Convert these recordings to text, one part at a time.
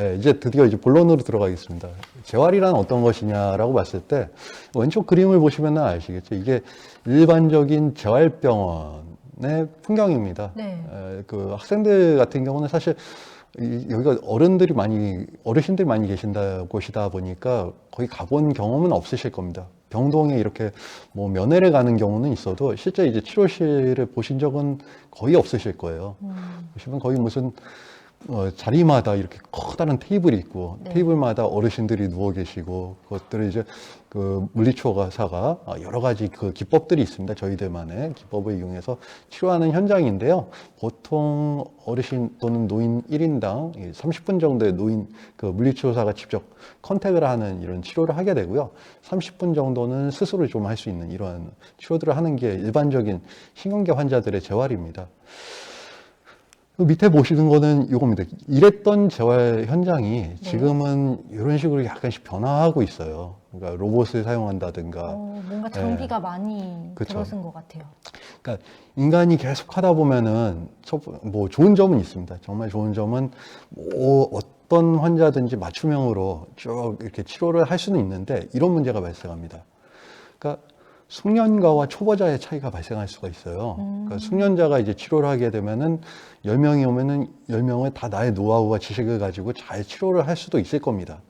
예, 이제 드디어 이제 본론으로 들어가겠습니다. 재활이란 어떤 것이냐라고 봤을 때 왼쪽 그림을 보시면 아시겠죠. 이게 일반적인 재활병원의 풍경입니다. 네. 그 학생들 같은 경우는 사실 여기가 어르신들이 많이 계신다 곳이다 보니까 거의 가본 경험은 없으실 겁니다. 병동에 이렇게 뭐 면회를 가는 경우는 있어도 실제 이제 치료실을 보신 적은 거의 없으실 거예요. 보시면 거의 무슨 자리마다 이렇게 커다란 테이블이 있고 네. 테이블마다 어르신들이 누워 계시고 그것들을 이제 그 물리치료사가 여러 가지 그 기법들이 있습니다. 저희들만의 기법을 이용해서 치료하는 현장인데요. 보통 어르신 또는 노인 1인당 30분 정도의 노인 그 물리치료사가 직접 컨택을 하는 이런 치료를 하게 되고요. 30분 정도는 스스로 좀 할 수 있는 이런 치료들을 하는 게 일반적인 신경계 환자들의 재활입니다. 그 밑에 보시는 거는 이겁니다. 이랬던 재활 현장이 지금은 이런 식으로 약간씩 변화하고 있어요. 그러니까 로봇을 사용한다든가. 뭔가 장비가 많이 그쵸. 들어선 것 같아요. 그러니까 인간이 계속 하다 보면은 뭐 좋은 점은 있습니다. 정말 좋은 점은 뭐 어떤 환자든지 맞춤형으로 쭉 이렇게 치료를 할 수는 있는데 이런 문제가 발생합니다. 그러니까 숙련가와 초보자의 차이가 발생할 수가 있어요. 그러니까 숙련자가 이제 치료를 하게 되면은 10명이 오면은 10명은 다 나의 노하우와 지식을 가지고 잘 치료를 할 수도 있을 겁니다.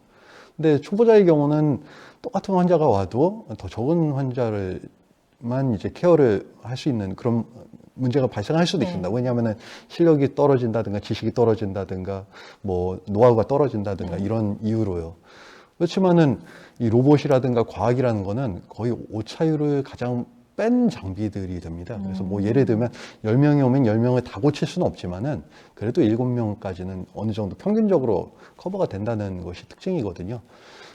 근데 초보자의 경우는 똑같은 환자가 와도 더 적은 환자를만 이제 케어를 할 수 있는 그런 문제가 발생할 수도 네. 있습니다. 왜냐하면은 실력이 떨어진다든가 지식이 떨어진다든가 뭐 노하우가 떨어진다든가 이런 이유로요. 그렇지만은 이 로봇이라든가 과학이라는 거는 거의 오차율을 가장 뺀 장비들이 됩니다. 그래서 뭐 예를 들면 10명이 오면 10명을 다 고칠 수는 없지만은 그래도 7명까지는 어느 정도 평균적으로 커버가 된다는 것이 특징이거든요.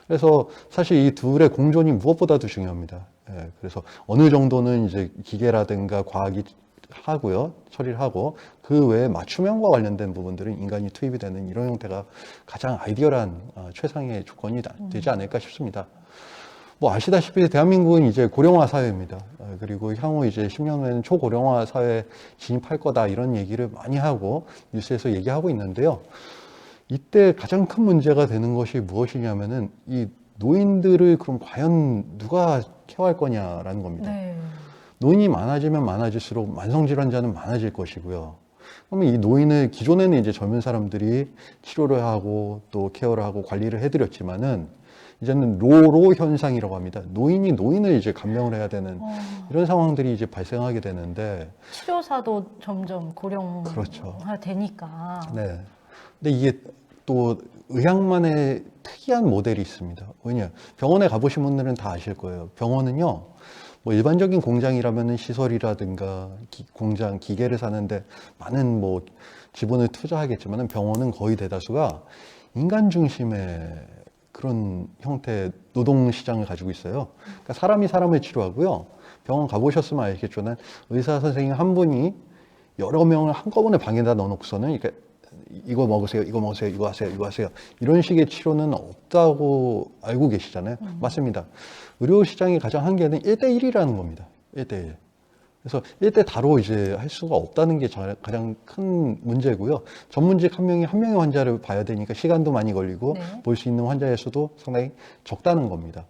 그래서 사실 이 둘의 공존이 무엇보다도 중요합니다. 예, 그래서 어느 정도는 이제 기계라든가 과학이 하고요, 처리를 하고 그 외에 맞춤형과 관련된 부분들은 인간이 투입이 되는 이런 형태가 가장 아이디어란 최상의 조건이 되지 않을까 싶습니다. 뭐 아시다시피 대한민국은 이제 고령화 사회입니다. 그리고 향후 이제 10년 후에는 초고령화 사회에 진입할 거다 이런 얘기를 많이 하고 뉴스에서 얘기하고 있는데요. 이때 가장 큰 문제가 되는 것이 무엇이냐면은 이 노인들을 그럼 과연 누가 케어할 거냐라는 겁니다. 네. 노인이 많아지면 많아질수록 만성질환자는 많아질 것이고요. 그러면 이 노인을 기존에는 이제 젊은 사람들이 치료를 하고 또 케어를 하고 관리를 해드렸지만은 이제는 로로 현상이라고 합니다. 노인이 노인을 이제 감명을 해야 되는 이런 상황들이 이제 발생하게 되는데 치료사도 점점 고령화 그렇죠. 되니까. 네. 근데 이게 또 의학만의 특이한 모델이 있습니다. 왜냐? 병원에 가보신 분들은 다 아실 거예요. 병원은요, 뭐 일반적인 공장이라면 시설이라든가 공장 기계를 사는데 많은 뭐 지분을 투자하겠지만 병원은 거의 대다수가 인간 중심의 그런 형태의 노동 시장을 가지고 있어요. 그러니까 사람이 사람을 치료하고요. 병원 가보셨으면 알겠지만 의사 선생님 한 분이 여러 명을 한꺼번에 방에다 넣어놓고서는 이렇게 이거 먹으세요, 이거 먹으세요, 이거 하세요, 이거 하세요. 이런 식의 치료는 없다고 알고 계시잖아요. 맞습니다. 의료 시장의 가장 한계는 1대1이라는 겁니다. 1대1. 그래서 1대 다로 이제 할 수가 없다는 게 가장 큰 문제고요. 전문직 한 명이 한 명의 환자를 봐야 되니까 시간도 많이 걸리고 네. 볼 수 있는 환자의 수도 상당히 적다는 겁니다.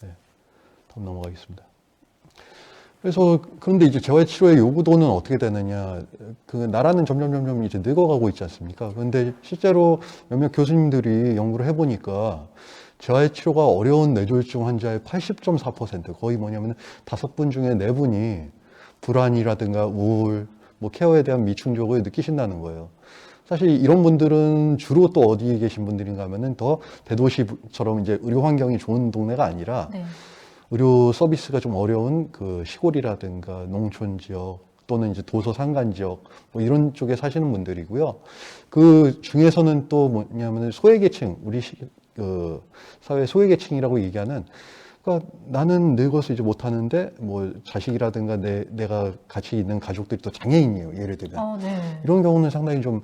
네, 다음 넘어가겠습니다. 그래서 그런데 이제 재활치료의 요구도는 어떻게 되느냐. 그 나라는 점점 이제 늙어가고 있지 않습니까? 그런데 실제로 몇몇 교수님들이 연구를 해보니까 재활치료가 어려운 뇌졸중 환자의 80.4% 거의 뭐냐면 5분 중에 4분이 불안이라든가 우울, 뭐 케어에 대한 미충족을 느끼신다는 거예요. 사실 이런 분들은 주로 또 어디에 계신 분들인가 하면은 더 대도시처럼 이제 의료 환경이 좋은 동네가 아니라 네. 의료 서비스가 좀 어려운 그 시골이라든가 농촌 지역 또는 이제 도서 산간 지역 뭐 이런 쪽에 사시는 분들이고요. 그 중에서는 또 뭐냐면 소외계층, 그 사회 소외계층이라고 얘기하는 그러니까 나는 늙어서 이제 못하는데 뭐 자식이라든가 내가 같이 있는 가족들이 또 장애인이에요. 예를 들면 네. 이런 경우는 상당히 좀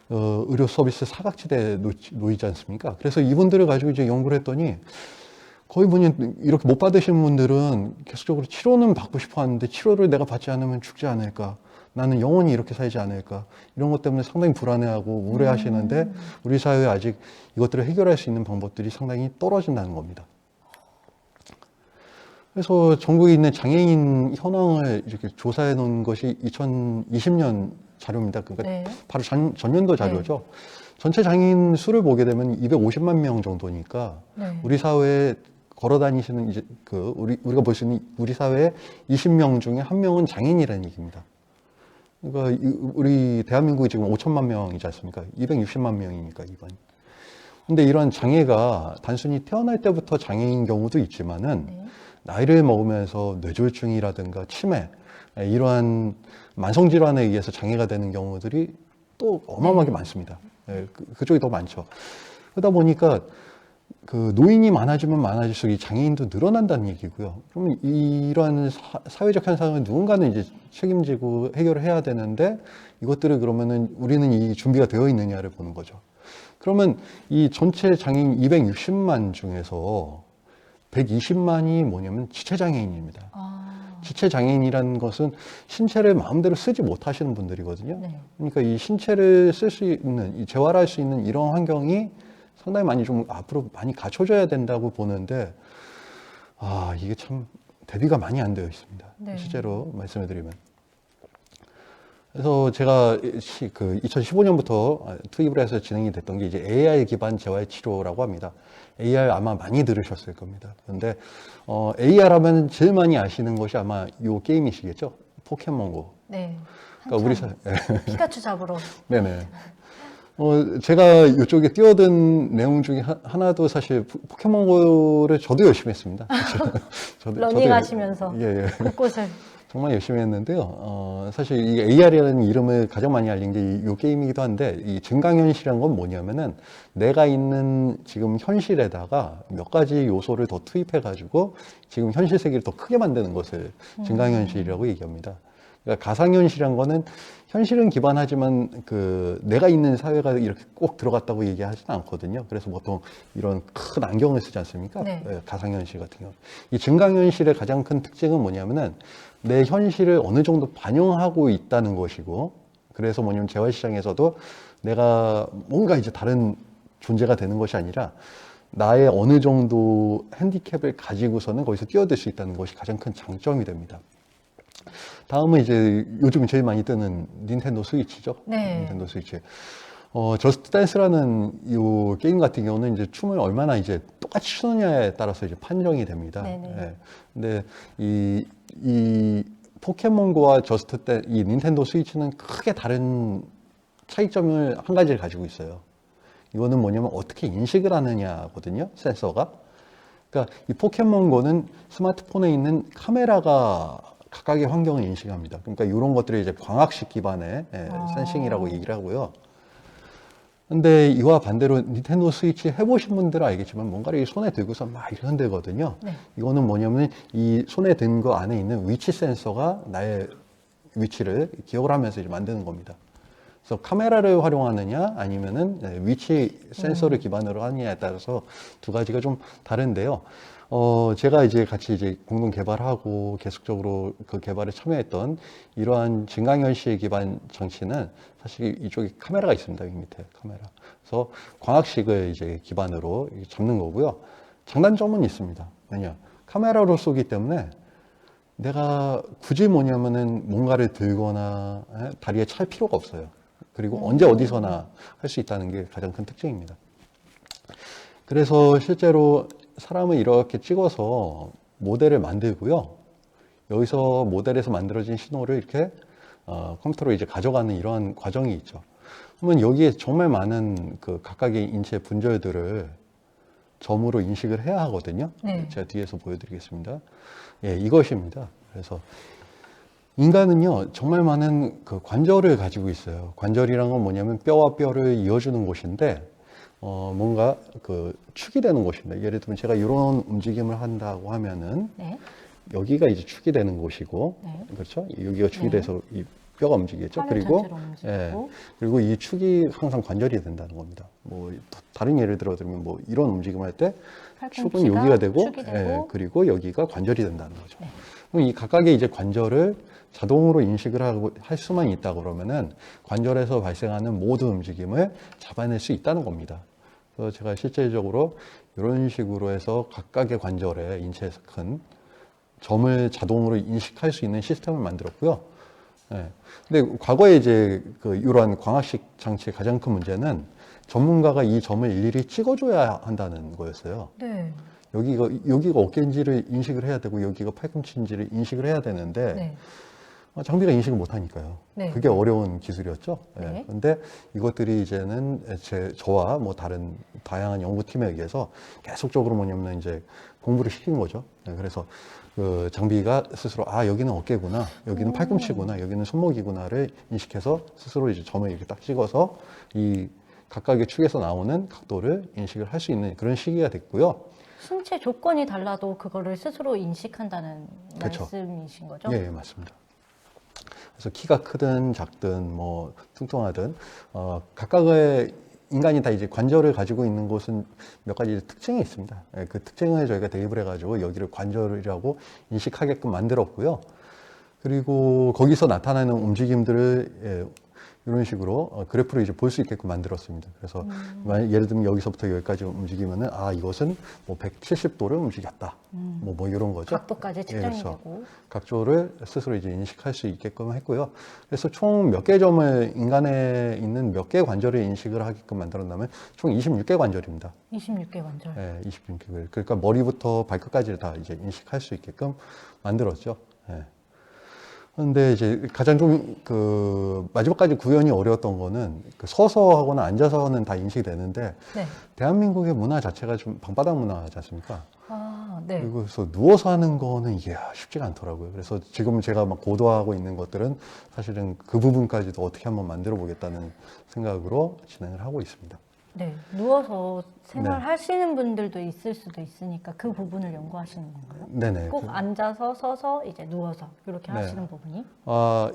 의료 서비스 사각지대에 놓이지 않습니까? 그래서 이분들을 가지고 이제 연구를 했더니 거의 이렇게 못 받으시는 분들은 계속적으로 치료는 받고 싶어 하는데 치료를 내가 받지 않으면 죽지 않을까. 나는 영원히 이렇게 살지 않을까. 이런 것 때문에 상당히 불안해하고 우울해하시는데 우리 사회에 아직 이것들을 해결할 수 있는 방법들이 상당히 떨어진다는 겁니다. 그래서 전국에 있는 장애인 현황을 이렇게 조사해 놓은 것이 2020년 자료입니다. 그러니까 네. 바로 전년도 자료죠. 전체 장애인 수를 보게 되면 250만 명 정도니까 네. 우리 사회에 걸어 다니시는 이제 우리가 볼 수 있는 우리 사회의 20명 중에 한 명은 장애인이라는 얘기입니다. 그러니까 우리 대한민국이 지금 5천만 명이지 않습니까? 260만 명이니까 이번이. 근데 이런 장애가 단순히 태어날 때부터 장애인 경우도 있지만은 네. 나이를 나이를 먹으면서 뇌졸중이라든가 치매 이러한 만성 질환에 의해서 장애가 되는 경우들이 또 어마어마하게 많습니다. 예, 그쪽이 더 많죠. 그러다 보니까 그 노인이 많아지면 많아질수록 이 장애인도 늘어난다는 얘기고요. 그러면 이러한 사회적 현상을 누군가는 이제 책임지고 해결을 해야 되는데 이것들을 그러면은 우리는 이 준비가 되어 있느냐를 보는 거죠. 그러면 이 전체 장애인 260만 중에서 120만이 뭐냐면 지체장애인입니다. 아, 지체장애인이라는 것은 신체를 마음대로 쓰지 못하시는 분들이거든요. 네. 그러니까 이 신체를 쓸 수 있는, 이 재활할 수 있는 이런 환경이 상당히 많이 좀 앞으로 많이 갖춰져야 된다고 보는데, 아, 이게 참 대비가 많이 안 되어 있습니다. 네. 실제로 말씀을 드리면. 그래서 제가 그 2015년부터 투입을 해서 진행이 됐던 게 이제 AR 기반 재활 치료라고 합니다. AR 아마 많이 들으셨을 겁니다. 그런데 AR 하면 제일 많이 아시는 것이 아마 이 게임이시겠죠? 포켓몬고. 네. 그러니까 우리 피카츄 잡으러. 네네. 제가 이쪽에 뛰어든 내용 중에 하나도 사실 포켓몬고를 저도 열심히 했습니다. 러닝 하시면서 예, 예. 곳곳을. 정말 열심히 했는데요. 사실 이 AR이라는 이름을 가장 많이 알린 게 이 게임이기도 한데, 이 증강현실이라는 건 뭐냐면은 내가 있는 지금 현실에다가 몇 가지 요소를 더 투입해가지고 지금 현실 세계를 더 크게 만드는 것을 증강현실이라고 얘기합니다. 그러니까 가상현실이란 거는 현실은 기반하지만 그 내가 있는 사회가 이렇게 꼭 들어갔다고 얘기하지는 않거든요. 그래서 보통 이런 큰 안경을 쓰지 않습니까? 네. 가상현실 같은 경우. 이 증강현실의 가장 큰 특징은 뭐냐면은 내 현실을 어느 정도 반영하고 있다는 것이고, 그래서 뭐냐면 재활시장에서도 내가 뭔가 이제 다른 존재가 되는 것이 아니라 나의 어느 정도 핸디캡을 가지고서는 거기서 뛰어들 수 있다는 것이 가장 큰 장점이 됩니다. 다음은 이제 요즘 제일 많이 뜨는 닌텐도 스위치죠. 네. 닌텐도 스위치. 저스트 댄스라는 이 게임 같은 경우는 이제 춤을 얼마나 이제 똑같이 추느냐에 따라서 이제 판정이 됩니다. 네네. 예. 근데 이 포켓몬고와 저스트 댄스, 이 닌텐도 스위치는 크게 다른 차이점을 한 가지를 가지고 있어요. 이거는 뭐냐면 어떻게 인식을 하느냐거든요, 센서가. 그러니까 이 포켓몬고는 스마트폰에 있는 카메라가 각각의 환경을 인식합니다. 그러니까 이런 것들이 이제 광학식 기반의 센싱이라고 얘기를 하고요. 근데 이와 반대로 닌텐도 스위치 해보신 분들은 알겠지만 뭔가를 이 손에 들고서 막 이렇게 흔들거든요. 네. 이거는 뭐냐면 이 손에 든 거 안에 있는 위치 센서가 나의 위치를 기억을 하면서 이제 만드는 겁니다. 그래서 카메라를 활용하느냐 아니면은 위치 센서를 기반으로 하느냐에 따라서 두 가지가 좀 다른데요. 제가 이제 같이 이제 공동 개발하고 계속적으로 그 개발에 참여했던 이러한 증강현실 기반 장치는 사실 이쪽에 카메라가 있습니다. 여기 밑에 카메라. 그래서 광학식을 이제 기반으로 잡는 거고요. 장단점은 있습니다. 왜냐? 카메라로 쏘기 때문에 내가 굳이 뭐냐면은 뭔가를 들거나 다리에 찰 필요가 없어요. 그리고 언제 어디서나 할 수 있다는 게 가장 큰 특징입니다. 그래서 실제로 사람을 이렇게 찍어서 모델을 만들고요. 여기서 모델에서 만들어진 신호를 이렇게 컴퓨터로 이제 가져가는 이러한 과정이 있죠. 그러면 여기에 정말 많은 그 각각의 인체 분절들을 점으로 인식을 해야 하거든요. 네. 제가 뒤에서 보여드리겠습니다. 예, 이것입니다. 그래서 인간은요, 정말 많은 그 관절을 가지고 있어요. 관절이란 건 뭐냐면 뼈와 뼈를 이어주는 곳인데, 뭔가 그 축이 되는 곳입니다. 예를 들면 제가 이런 움직임을 한다고 하면은, 네. 여기가 이제 축이 되는 곳이고, 네. 그렇죠? 여기가 축이 네. 돼서 뼈가 움직이겠죠. 화면 그리고 전체로 움직이고. 그리고 이 축이 항상 관절이 된다는 겁니다. 뭐 다른 예를 들면 뭐 이런 움직임을 할 때 축은 팔꿈치가 여기가 되고, 축이 되고. 그리고 여기가 관절이 된다는 거죠. 네. 그럼 이 각각의 이제 관절을 자동으로 인식을 하고 할 수만 있다 그러면은 관절에서 발생하는 모든 움직임을 잡아낼 수 있다는 겁니다. 그래서 제가 실제적으로 이런 식으로 해서 각각의 관절에 인체에서 큰 점을 자동으로 인식할 수 있는 시스템을 만들었고요. 예. 근데 과거에 이제 이러한 광학식 장치의 가장 큰 문제는 전문가가 이 점을 일일이 찍어줘야 한다는 거였어요. 네. 여기가 어깨인지를 인식을 해야 되고 여기가 팔꿈치인지를 인식을 해야 되는데 네. 장비가 인식을 못 하니까요. 네. 그게 어려운 기술이었죠. 네. 그런데 이것들이 이제는 저와 뭐 다른 다양한 연구팀에 의해서 계속적으로 뭐냐면 이제 공부를 시킨 거죠. 그래서 그 장비가 스스로 여기는 어깨구나, 여기는 팔꿈치구나, 여기는 손목이구나를 인식해서 스스로 이제 점을 이렇게 딱 찍어서 이 각각의 축에서 나오는 각도를 인식을 할 수 있는 그런 시기가 됐고요. 신체 조건이 달라도 그거를 스스로 인식한다는 그렇죠. 말씀이신 거죠? 예, 맞습니다. 그래서 키가 크든 작든 뭐 뚱뚱하든 각각의 인간이 다 이제 관절을 가지고 있는 곳은 몇 가지 특징이 있습니다. 예, 그 특징을 저희가 대입을 해가지고 여기를 관절이라고 인식하게끔 만들었고요. 그리고 거기서 나타나는 움직임들을 이런 식으로 그래프로 이제 볼 수 있게끔 만들었습니다. 그래서 예를 들면 여기서부터 여기까지 움직이면은 이것은 뭐 170도를 움직였다. 뭐 이런 거죠. 각도까지 측정이 그렇죠. 되고. 각도를 스스로 이제 인식할 수 있게끔 했고요. 그래서 총 몇 개 점을 인간에 있는 몇 개 관절을 인식을 하게끔 만들었다면 총 26개 관절입니다. 26개 관절. 예, 26개. 그러니까 머리부터 발끝까지를 다 이제 인식할 수 있게끔 만들었죠. 예. 근데 이제 가장 좀 마지막까지 구현이 어려웠던 거는 서서 하거나 앉아서는 다 인식이 되는데 네. 대한민국의 문화 자체가 좀 방바닥 문화지 않습니까? 네. 그리고 그래서 누워서 하는 거는 이게 쉽지가 않더라고요. 그래서 지금 제가 막 고도하고 있는 것들은 사실은 그 부분까지도 어떻게 한번 만들어 보겠다는 생각으로 진행을 하고 있습니다. 네. 누워서 생활하시는 분들도 있을 수도 있으니까 그 부분을 연구하시는 건가요? 네네. 꼭 앉아서 서서 이제 누워서 이렇게 네. 하시는 부분이?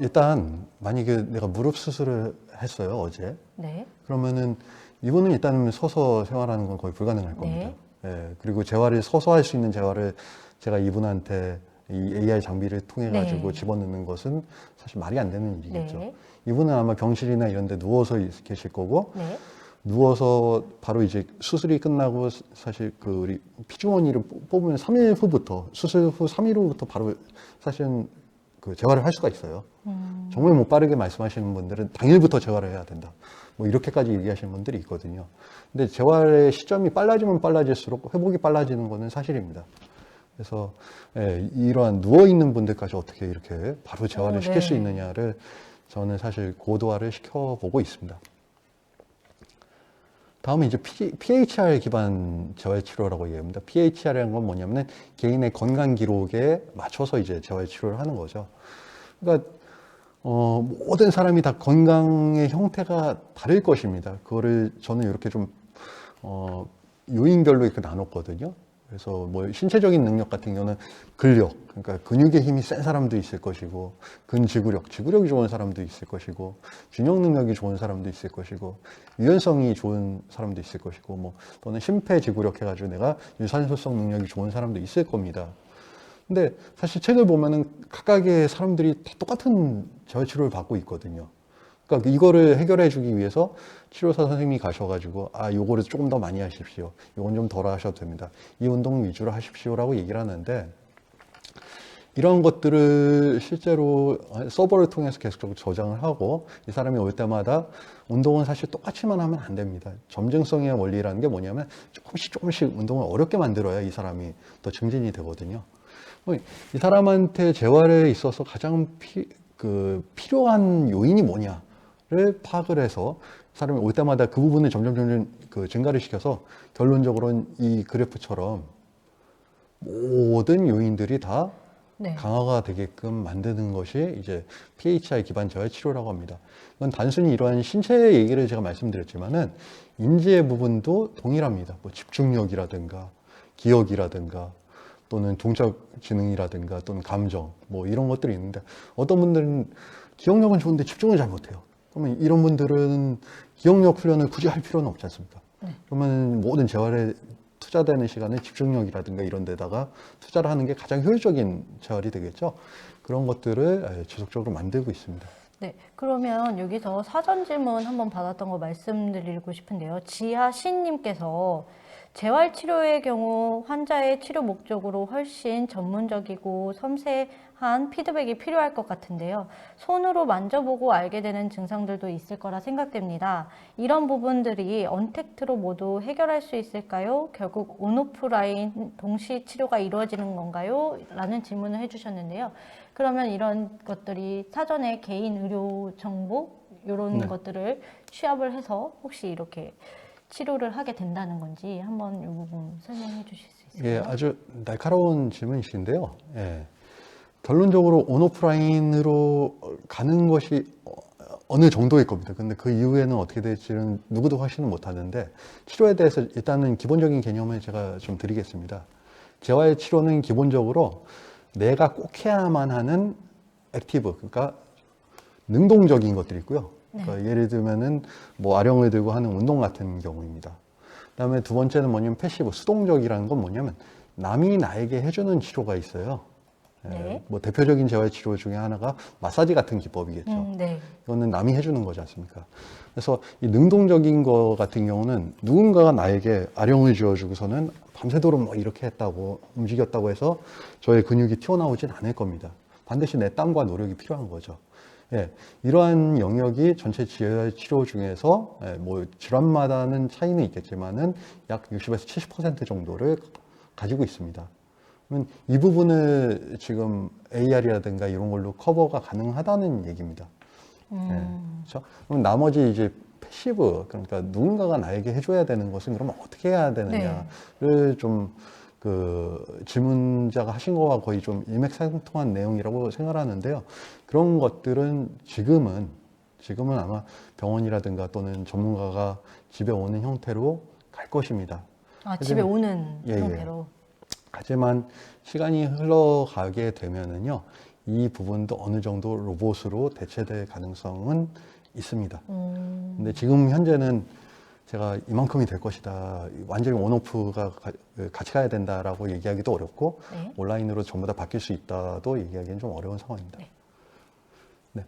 일단 만약에 내가 무릎 수술을 했어요, 어제. 네. 그러면은 이분은 일단은 서서 생활하는 건 거의 불가능할 겁니다. 네. 예, 그리고 재활을 서서 할 수 있는 재활을 제가 이분한테 이 AI 장비를 통해 가지고 네. 집어넣는 것은 사실 말이 안 되는 일이겠죠. 네. 이분은 아마 병실이나 이런 데 누워서 계실 거고 네. 누워서 바로 이제 수술이 끝나고 사실 우리 피주머니를 뽑으면 3일 후부터 수술 후 3일 후부터 바로 사실은 재활을 할 수가 있어요. 정말 못 빠르게 말씀하시는 분들은 당일부터 재활을 해야 된다. 뭐 이렇게까지 얘기하시는 분들이 있거든요. 근데 재활의 시점이 빨라지면 빨라질수록 회복이 빨라지는 것은 사실입니다. 그래서 이러한 누워 있는 분들까지 어떻게 이렇게 바로 재활을 시킬 수 있느냐를 저는 사실 고도화를 시켜보고 있습니다. 다음에 이제 PHR 기반 재활치료라고 얘기합니다. PHR이라는 건 뭐냐면 개인의 건강 기록에 맞춰서 이제 재활치료를 하는 거죠. 그러니까 모든 사람이 다 건강의 형태가 다를 것입니다. 그거를 저는 이렇게 좀 요인별로 이렇게 나눴거든요. 그래서 뭐 신체적인 능력 같은 경우는 근력, 그러니까 근육의 힘이 센 사람도 있을 것이고, 지구력이 좋은 사람도 있을 것이고, 균형 능력이 좋은 사람도 있을 것이고, 유연성이 좋은 사람도 있을 것이고, 뭐 또는 심폐지구력 해가지고 내가 유산소성 능력이 좋은 사람도 있을 겁니다. 근데 사실 책을 보면은 각각의 사람들이 다 똑같은 재활치료를 받고 있거든요. 그러니까 이거를 해결해 주기 위해서 치료사 선생님이 가셔가지고 요거를 조금 더 많이 하십시오. 요건 좀 덜 하셔도 됩니다. 이 운동 위주로 하십시오라고 얘기를 하는데 이런 것들을 실제로 서버를 통해서 계속적으로 저장을 하고 이 사람이 올 때마다 운동은 사실 똑같이만 하면 안 됩니다. 점증성의 원리라는 게 뭐냐면 조금씩 운동을 어렵게 만들어야 이 사람이 더 증진이 되거든요. 이 사람한테 재활에 있어서 가장 필요한 요인이 뭐냐를 파악을 해서 사람이 올 때마다 그 부분을 점점 증가를 시켜서 결론적으로는 이 그래프처럼 모든 요인들이 다 강화가 되게끔 만드는 것이 이제 PHI 기반 재활치료라고 합니다. 이건 단순히 이러한 신체 얘기를 제가 말씀드렸지만은 인지의 부분도 동일합니다. 뭐 집중력이라든가 기억이라든가 또는 동작 지능이라든가 또는 감정 뭐 이런 것들이 있는데 어떤 분들은 기억력은 좋은데 집중을 잘 못해요. 그러면 이런 분들은 기억력 훈련을 굳이 할 필요는 없지 않습니까? 네. 그러면 모든 재활에 투자되는 시간에 집중력이라든가 이런 데다가 투자를 하는 게 가장 효율적인 재활이 되겠죠. 그런 것들을 지속적으로 만들고 있습니다. 네, 그러면 여기서 사전 질문 한번 받았던 거 말씀드리고 싶은데요. 지하신님께서 재활치료의 경우 환자의 치료 목적으로 훨씬 전문적이고 섬세한 피드백이 필요할 것 같은데요. 손으로 만져보고 알게 되는 증상들도 있을 거라 생각됩니다. 이런 부분들이 언택트로 모두 해결할 수 있을까요? 결국 온오프라인 동시 치료가 이루어지는 건가요? 라는 질문을 해주셨는데요. 그러면 이런 것들이 사전에 개인 의료 정보 이런 네. 것들을 취합을 해서 혹시 이렇게 치료를 하게 된다는 건지 한번 이 부분 설명해 주실 수 있을까요? 예, 아주 날카로운 질문이신데요. 예. 결론적으로 온오프라인으로 가는 것이 어느 정도일 겁니다. 근데 그 이후에는 어떻게 될지는 누구도 확신은 못 하는데 치료에 대해서 일단은 기본적인 개념을 제가 좀 드리겠습니다. 재활 치료는 기본적으로 내가 꼭 해야만 하는 액티브, 그러니까 능동적인 것들이 있고요. 그러니까 예를 들면은 뭐 아령을 들고 하는 운동 같은 경우입니다. 그다음에 두 번째는 뭐냐면 패시브, 수동적이라는 건 뭐냐면 남이 나에게 해주는 치료가 있어요. 네. 뭐 대표적인 재활 치료 중에 하나가 마사지 같은 기법이겠죠. 네. 이거는 남이 해주는 거지 않습니까? 그래서 이 능동적인 거 같은 경우는 누군가가 나에게 아령을 쥐어주고서는 밤새도록 뭐 이렇게 했다고 움직였다고 해서 저의 근육이 튀어나오진 않을 겁니다. 반드시 내 땀과 노력이 필요한 거죠. 예, 이러한 영역이 전체 재활 치료 중에서 뭐 질환마다는 차이는 있겠지만은 약 60에서 70% 정도를 가지고 있습니다. 그러면 이 부분을 지금 AR이라든가 이런 걸로 커버가 가능하다는 얘기입니다. 그렇죠? 그럼 나머지 이제 패시브, 그러니까 누군가가 나에게 해줘야 되는 것은 그러면 어떻게 해야 되느냐를 좀 그 질문자가 하신 거와 거의 좀 일맥상통한 내용이라고 생각하는데요. 그런 것들은 지금은 아마 병원이라든가 또는 전문가가 집에 오는 형태로 갈 것입니다. 아, 집에 오는 예, 예. 형태로. 하지만 시간이 흘러가게 되면은요, 이 부분도 어느 정도 로봇으로 대체될 가능성은 있습니다. 근데 지금 현재는 제가 이만큼이 될 것이다, 완전히 온오프가 같이 가야 된다라고 얘기하기도 어렵고, 네. 온라인으로 전부 다 바뀔 수 있다도 얘기하기는 좀 어려운 상황입니다. 네. 네.